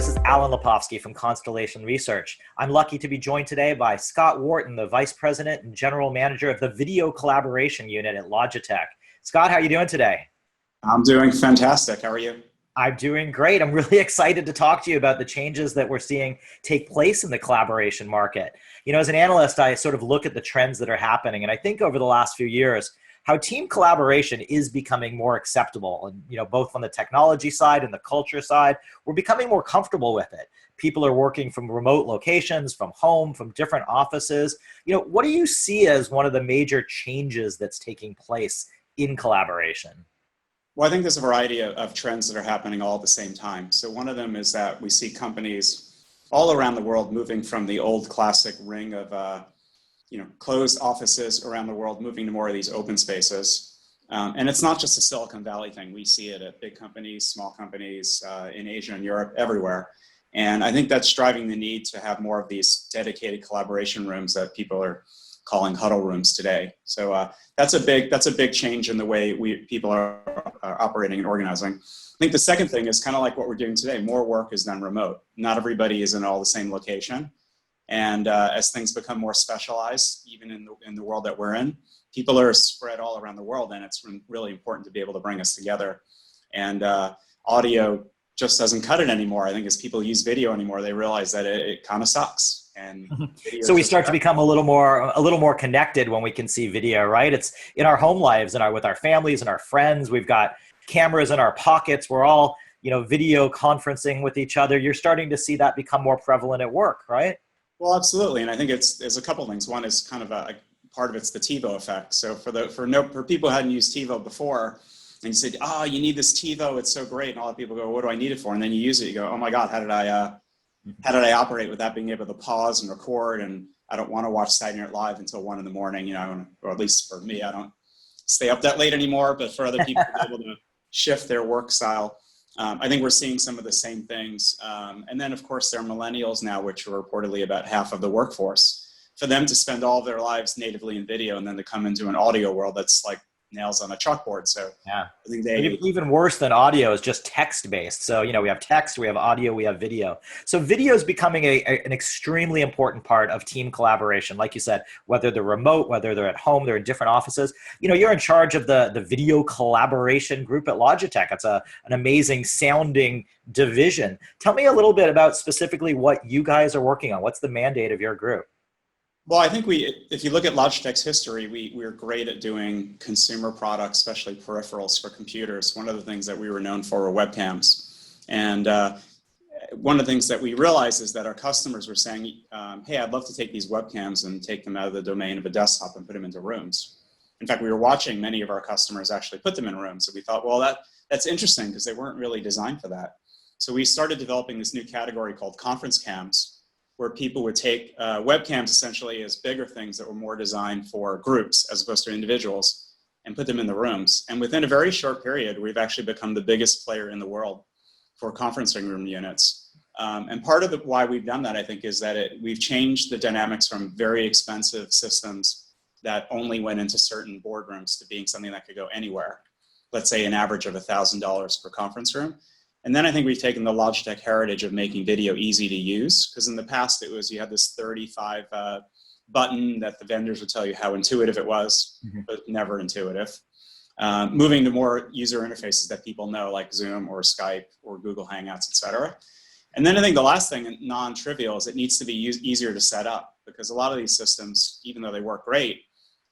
This is Alan Lepofsky from Constellation Research. I'm lucky to be joined today by Scott Wharton, the Vice President and General Manager of the Video Collaboration Unit at Logitech. Scott, how are you doing today? I'm doing fantastic. How are you? I'm doing great. I'm really excited to talk to you about the changes that we're seeing take place in the collaboration market. You know, as an analyst, I sort of look at the trends that are happening, and I think over the last few years, how team collaboration is becoming more acceptable. And, you know, both on the technology side and the culture side, we're becoming more comfortable with it. People are working from remote locations, from home, from different offices. You know, what do you see as one of the major changes that's taking place in collaboration? Well, I think there's a variety of trends that are happening all at the same time. So one of them is that we see companies all around the world moving from the old classic ring of closed offices around the world, moving to more of these open spaces. And it's not just a Silicon Valley thing. We see it at big companies, small companies, in Asia and Europe, everywhere. And I think that's driving the need to have more of these dedicated collaboration rooms that people are calling huddle rooms today. So that's a big change in the way people are operating and organizing. I think the second thing is kind of like what we're doing today. More work is done remote. Not everybody is in all the same location. And as things become more specialized, even in the world that we're in, people are spread all around the world, and it's really important to be able to bring us together. And audio just doesn't cut it anymore. I think as people use video anymore, they realize that it kind of sucks. And so we start to become a little more connected when we can see video, right? It's in our home lives and with our families and our friends. We've got cameras in our pockets. We're all, video conferencing with each other. You're starting to see that become more prevalent at work, right? Well, absolutely, and I think there's a couple things. One is kind of a part of it's the TiVo effect. So for people who hadn't used TiVo before, and you said, "Oh, you need this TiVo, it's so great," and all the people go, "What do I need it for?" And then you use it, you go, "Oh my God, how did I operate without being able to pause and record?" And I don't want to watch Saturday Night Live until 1 a.m. Or at least for me, I don't stay up that late anymore. But for other people to be able to shift their work style. I think we're seeing some of the same things. And then, of course, there are millennials now, which are reportedly about half of the workforce. For them to spend all of their lives natively in video and then to come into an audio world that's like nails on a chalkboard. So yeah, I think even worse than audio is just text-based. So, we have text, we have audio, we have video. So video is becoming an extremely important part of team collaboration. Like you said, whether they're remote, whether they're at home, they're in different offices. You're in charge of the video collaboration group at Logitech. It's an amazing sounding division. Tell me a little bit about specifically what you guys are working on. What's the mandate of your group? Well, I think if you look at Logitech's history, we're great at doing consumer products, especially peripherals for computers. One of the things that we were known for were webcams. And one of the things that we realized is that our customers were saying, hey, I'd love to take these webcams and take them out of the domain of a desktop and put them into rooms. In fact, we were watching many of our customers actually put them in rooms. So we thought, well, that's interesting because they weren't really designed for that. So we started developing this new category called ConferenceCams, where people would take webcams essentially as bigger things that were more designed for groups as opposed to individuals and put them in the rooms. And within a very short period, we've actually become the biggest player in the world for conferencing room units. And part of why we've done that, I think, is that we've changed the dynamics from very expensive systems that only went into certain boardrooms to being something that could go anywhere. Let's say an average of $1,000 per conference room. And then I think we've taken the Logitech heritage of making video easy to use, because in the past it was you had this 35 button that the vendors would tell you how intuitive it was, but never intuitive. Moving to more user interfaces that people know, like Zoom or Skype or Google Hangouts, et cetera. And then I think the last thing, non-trivial, is it needs to be easier to set up, because a lot of these systems, even though they work great,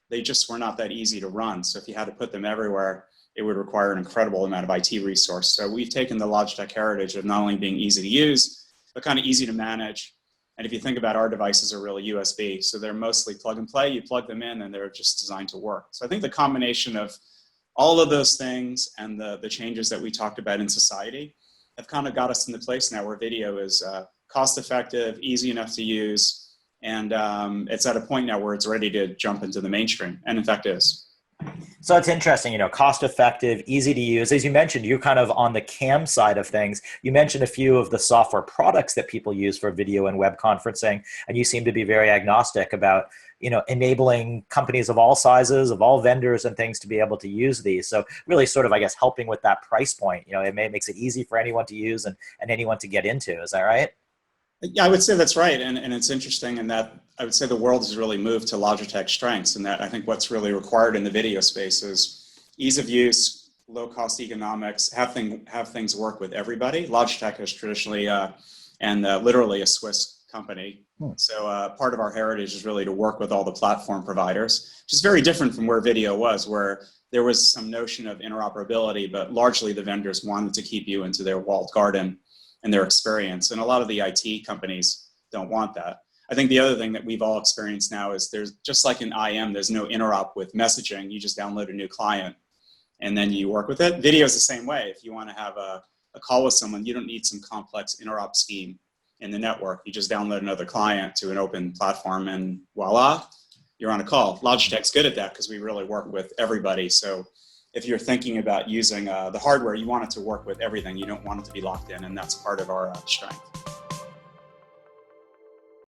they just were not that easy to run. So if you had to put them everywhere, it would require an incredible amount of IT resource. So we've taken the Logitech heritage of not only being easy to use, but kind of easy to manage. And if you think about our devices are really USB, so they're mostly plug and play. You plug them in and they're just designed to work. So I think the combination of all of those things and the changes that we talked about in society have kind of got us in the place now where video is cost effective, easy enough to use, and it's at a point now where it's ready to jump into the mainstream, and in fact is. So it's interesting, cost effective, easy to use. As you mentioned, you're kind of on the cam side of things. You mentioned a few of the software products that people use for video and web conferencing, and you seem to be very agnostic about, enabling companies of all sizes, of all vendors and things to be able to use these. So really sort of, I guess, helping with that price point. It makes it easy for anyone to use and anyone to get into. Is that right? Yeah, I would say that's right. And it's interesting in that I would say the world has really moved to Logitech strengths, and that I think what's really required in the video space is ease of use, low cost economics, have things work with everybody. Logitech is traditionally and literally a Swiss company. So part of our heritage is really to work with all the platform providers, which is very different from where video was, where there was some notion of interoperability, but largely the vendors wanted to keep you into their walled garden and their experience. And a lot of the IT companies don't want that. I think the other thing that we've all experienced now is there's, just like in IM, there's no interop with messaging. You just download a new client and then you work with it. Video is the same way. If you want to have a call with someone, you don't need some complex interop scheme in the network. You just download another client to an open platform and voila, you're on a call. Logitech's good at that because we really work with everybody. So if you're thinking about using the hardware, you want it to work with everything. You don't want it to be locked in, and that's part of our strength.